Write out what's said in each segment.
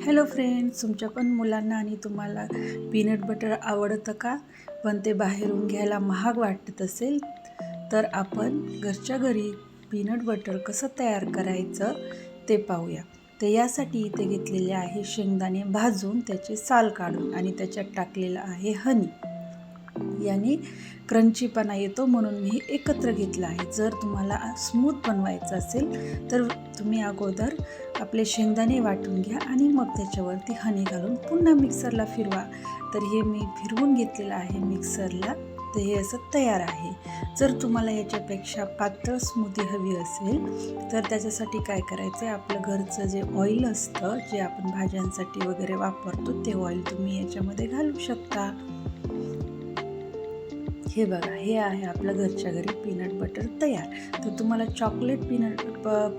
Hello friends, तुमच्या पण मुलांना आणि तुम्हाला पीनट बटर आवडतं का? पण ते बाहेरून घ्यायला महाग वाटत असेल तर आपण घरच्या घरी पीनट बटर कसं तयार करायचं ते पाहूया. तर यासाठी इथे घेतलेले आहे शेंगदाणे भाजून त्याचे साल काढून आणि त्याच्यात टाकलेलं आहे हनी. याने क्रंचीपणा येतो म्हणून मी एकत्र घेतलं आहे. जर तुम्हाला स्मूथ बनवायचं असेल तर तुम्ही अगोदर आपले शेंगदाणे वाटून घ्या आणि मग त्याच्यावरती हनी घालून पुन्हा मिक्सरला फिरवा. तर हे मी फिरवून घेतलेलं आहे मिक्सरला, तर हे असं तयार आहे. जर तुम्हाला याच्यापेक्षा पातळ स्मूथी हवी असेल तर त्याच्यासाठी काय करायचं आहे, आपलं घरचं जे ऑइल असतं जे आपण भाज्यांसाठी वगैरे वापरतो ते ऑइल तुम्ही याच्यामध्ये घालू शकता. हे बघा, हे आहे आपलं घरच्या घरी पीनट बटर तयार. तर तुम्हाला चॉकलेट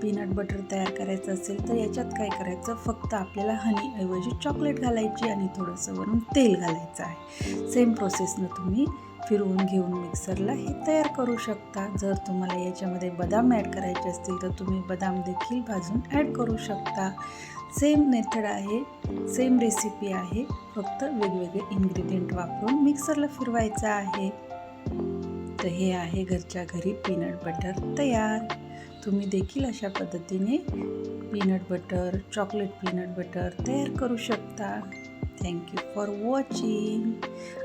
पीनट बटर तयार करायचं असेल तर याच्यात काय करायचं, फक्त आपल्याला हनीऐवजी चॉकलेट घालायची आणि थोडंसं वरून तेल घालायचं आहे. सेम प्रोसेसनं तुम्ही फिरवून घेऊन मिक्सरला हे तयार करू शकता. जर तुम्हाला याच्यामध्ये बदाम ॲड करायचे असतील तर तुम्ही बदाम देखील भाजून ॲड करू शकता. सेम मेथड आहे, सेम रेसिपी आहे, फक्त वेगवेगळे इन्ग्रेडियंट वापरून मिक्सरला फिरवायचं आहे. तर हे आहे घरच्या घरी पीनट बटर तयार. तुम्ही देखील अशा पद्धतीने peanut butter, chocolate peanut butter तयार करू शकता. Thank you for watching.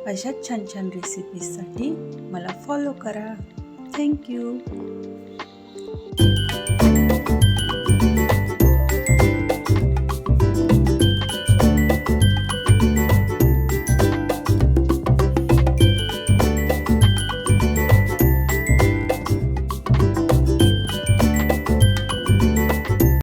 अशाच छान छान रेसिपीजसाठी मला फॉलो करा. थँक्यू.